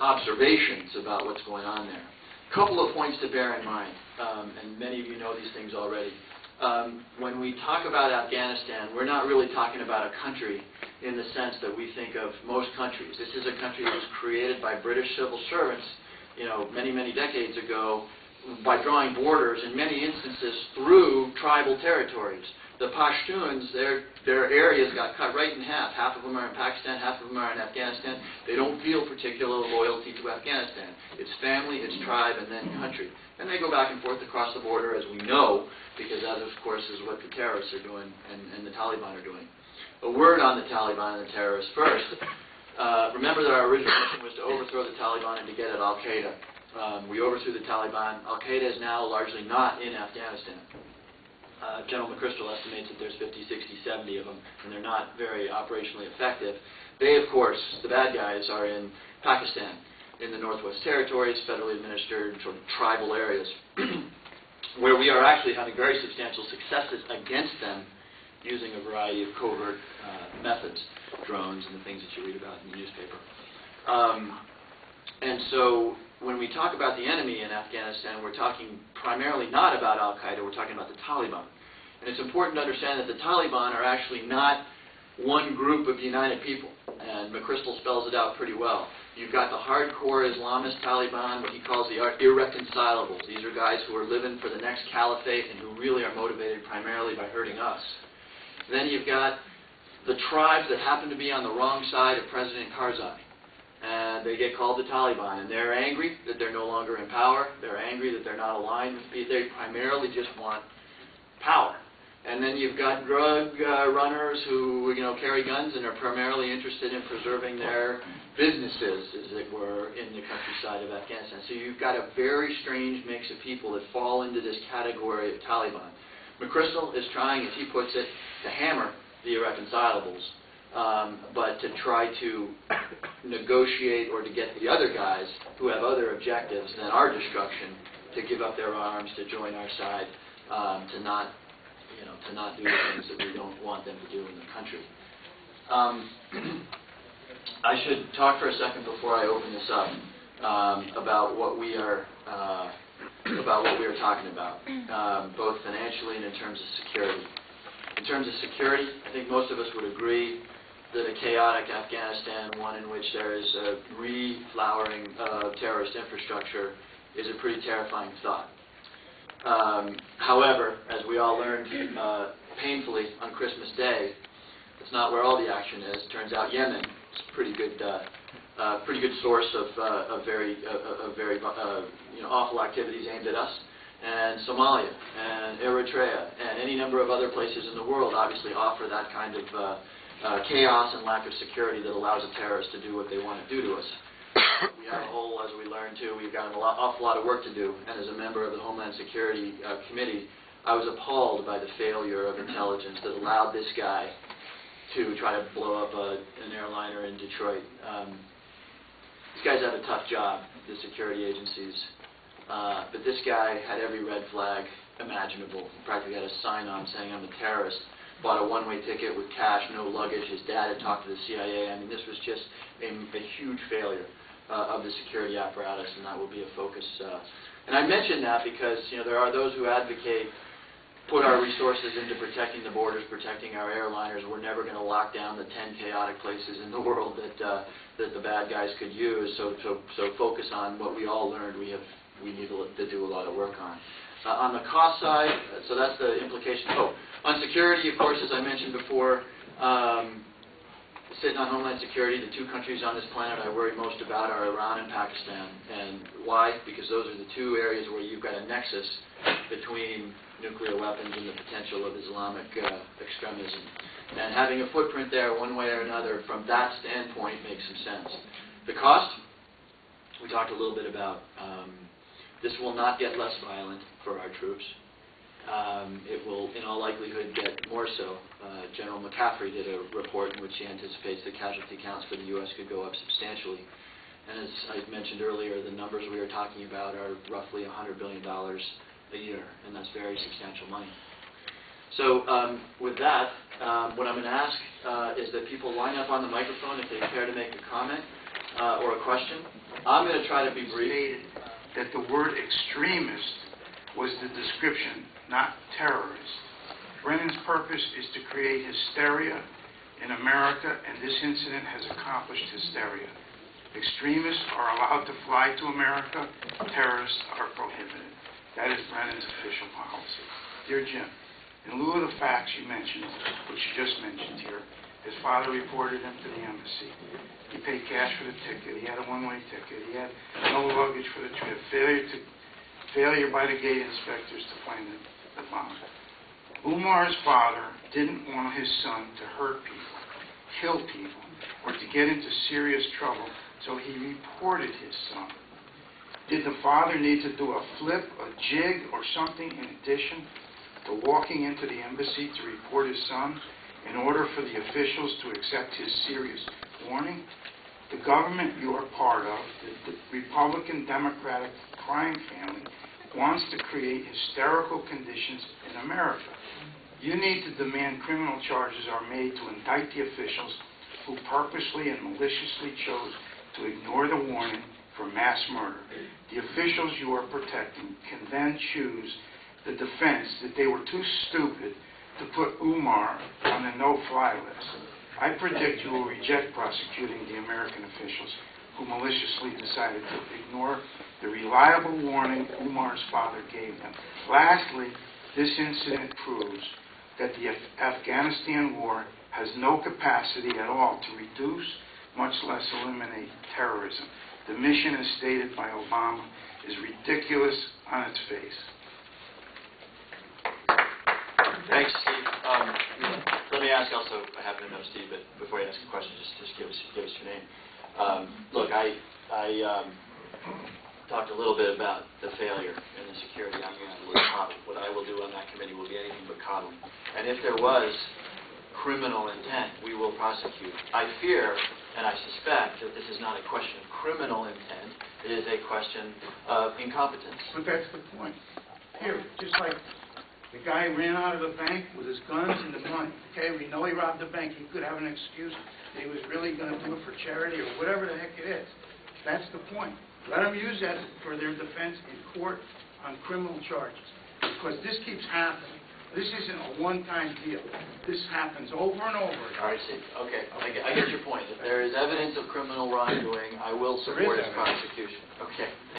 observations about what's going on there. A couple of points to bear in mind, and many of you know these things already. When we talk about Afghanistan, we're not really talking about a country in the sense that we think of most countries. This is a country that was created by British civil servants, many, many decades ago, by drawing borders, in many instances, through tribal territories. The Pashtuns, their areas got cut right in half. Half of them are in Pakistan, half of them are in Afghanistan. They don't feel particular loyalty to Afghanistan. It's family, it's tribe, and then country. And they go back and forth across the border, as we know, because that, of course, is what the terrorists are doing and the Taliban are doing. A word on the Taliban and the terrorists first. Remember that our original mission was to overthrow the Taliban and to get at al-Qaeda. We overthrew the Taliban. Al-Qaeda is now largely not in Afghanistan. General McChrystal estimates that there's 50, 60, 70 of them, and they're not very operationally effective. They, of course, the bad guys, are in Pakistan, in the Northwest Territories, federally administered sort of tribal areas, where we are actually having very substantial successes against them using a variety of covert methods, drones and the things that you read about in the newspaper. And so when we talk about the enemy in Afghanistan, we're talking primarily not about al-Qaeda, we're talking about the Taliban. And it's important to understand that the Taliban are actually not one group of united people, and McChrystal spells it out pretty well. You've got the hardcore Islamist Taliban, what he calls the irreconcilables. These are guys who are living for the next caliphate and who really are motivated primarily by hurting us. Then you've got the tribes that happen to be on the wrong side of President Karzai. And they get called the Taliban, and they're angry that they're no longer in power. They're angry that they're not aligned with people. They primarily just want power. And then you've got drug runners who, carry guns and are primarily interested in preserving their businesses, as it were, in the countryside of Afghanistan. So you've got a very strange mix of people that fall into this category of Taliban. McChrystal is trying, as he puts it, to hammer the irreconcilables. But to try to negotiate or to get the other guys who have other objectives than our destruction to give up their arms, to join our side, to not do the things that we don't want them to do in the country. I should talk for a second before I open this up about what we are talking about, both financially and in terms of security. In terms of security, I think most of us would agree that a chaotic Afghanistan, one in which there is a reflowering of terrorist infrastructure, is a pretty terrifying thought. However, as we all learned painfully on Christmas Day, it's not where all the action is. Turns out Yemen is a pretty good source of very awful activities aimed at us. And Somalia, and Eritrea, and any number of other places in the world obviously offer that kind of chaos and lack of security that allows a terrorist to do what they want to do to us. We have a whole, as we learned too, we've got an awful lot of work to do, and as a member of the Homeland Security Committee, I was appalled by the failure of intelligence that allowed this guy to try to blow up an airliner in Detroit. These guys have a tough job, the security agencies. But this guy had every red flag imaginable. He practically had a sign-on saying, "I'm a terrorist." Bought a one-way ticket with cash, no luggage. His dad had talked to the CIA. I mean, this was just a huge failure of the security apparatus, and that will be a focus. And I mention that because there are those who advocate put our resources into protecting the borders, protecting our airliners. We're never going to lock down the 10 chaotic places in the world that the bad guys could use. So focus on what we all learned. We need to do a lot of work on. On the cost side, so that's the implication. On security, of course, as I mentioned before, sitting on Homeland Security, the two countries on this planet I worry most about are Iran and Pakistan. And why? Because those are the two areas where you've got a nexus between nuclear weapons and the potential of Islamic extremism. And having a footprint there one way or another from that standpoint makes some sense. The cost, we talked a little bit about. This will not get less violent for our troops. It will, in all likelihood, get more so. General McCaffrey did a report in which he anticipates the casualty counts for the U.S. could go up substantially. And as I mentioned earlier, the numbers we are talking about are roughly $100 billion a year, and that's very substantial money. So with that, what I'm going to ask is that people line up on the microphone if they care to make a comment. or a question. I'm going to try to be brief. Stated that the word extremist was the description, not terrorist. Brennan's purpose is to create hysteria in America, and this incident has accomplished hysteria. Extremists are allowed to fly to America. Terrorists are prohibited. That is Brennan's official policy. Dear Jim, in lieu of the facts you mentioned, which you just mentioned here, his father reported him to the embassy. He paid cash for the ticket. He had a one-way ticket. He had no luggage for the trip. Failure by the gate inspectors to find the bomb. Umar's father didn't want his son to hurt people, kill people, or to get into serious trouble, so he reported his son. Did the father need to do a flip, a jig, or something in addition to walking into the embassy to report his son in order for the officials to accept his serious warning? The government you are part of, the Republican Democratic crime family, wants to create hysterical conditions in America. You need to demand criminal charges are made to indict the officials who purposely and maliciously chose to ignore the warning for mass murder. The officials you are protecting can then choose the defense that they were too stupid to put Umar on the no-fly list. I predict you will reject prosecuting the American officials who maliciously decided to ignore the reliable warning Umar's father gave them. Lastly, this incident proves that the Afghanistan war has no capacity at all to reduce, much less eliminate, terrorism. The mission, as stated by Obama, is ridiculous on its face. Thanks, Steve. Let me ask also, I happen to know Steve, but before you ask a question, just give us your name. Look, I talked a little bit about the failure in the security. I'm going to coddle. What I will do on that committee will be anything but coddling. And if there was criminal intent, we will prosecute. I fear, and I suspect, that this is not a question of criminal intent. It is a question of incompetence. But that's the point. Here, just like the guy ran out of the bank with his guns and the money. Okay, we know he robbed the bank. He could have an excuse that he was really going to do it for charity or whatever the heck it is. That's the point. Let them use that for their defense in court on criminal charges. Because this keeps happening. This isn't a one-time deal. This happens over and over again. All right, Steve. Okay, I get your point. If there is evidence of criminal wrongdoing, I will support its prosecution. Okay.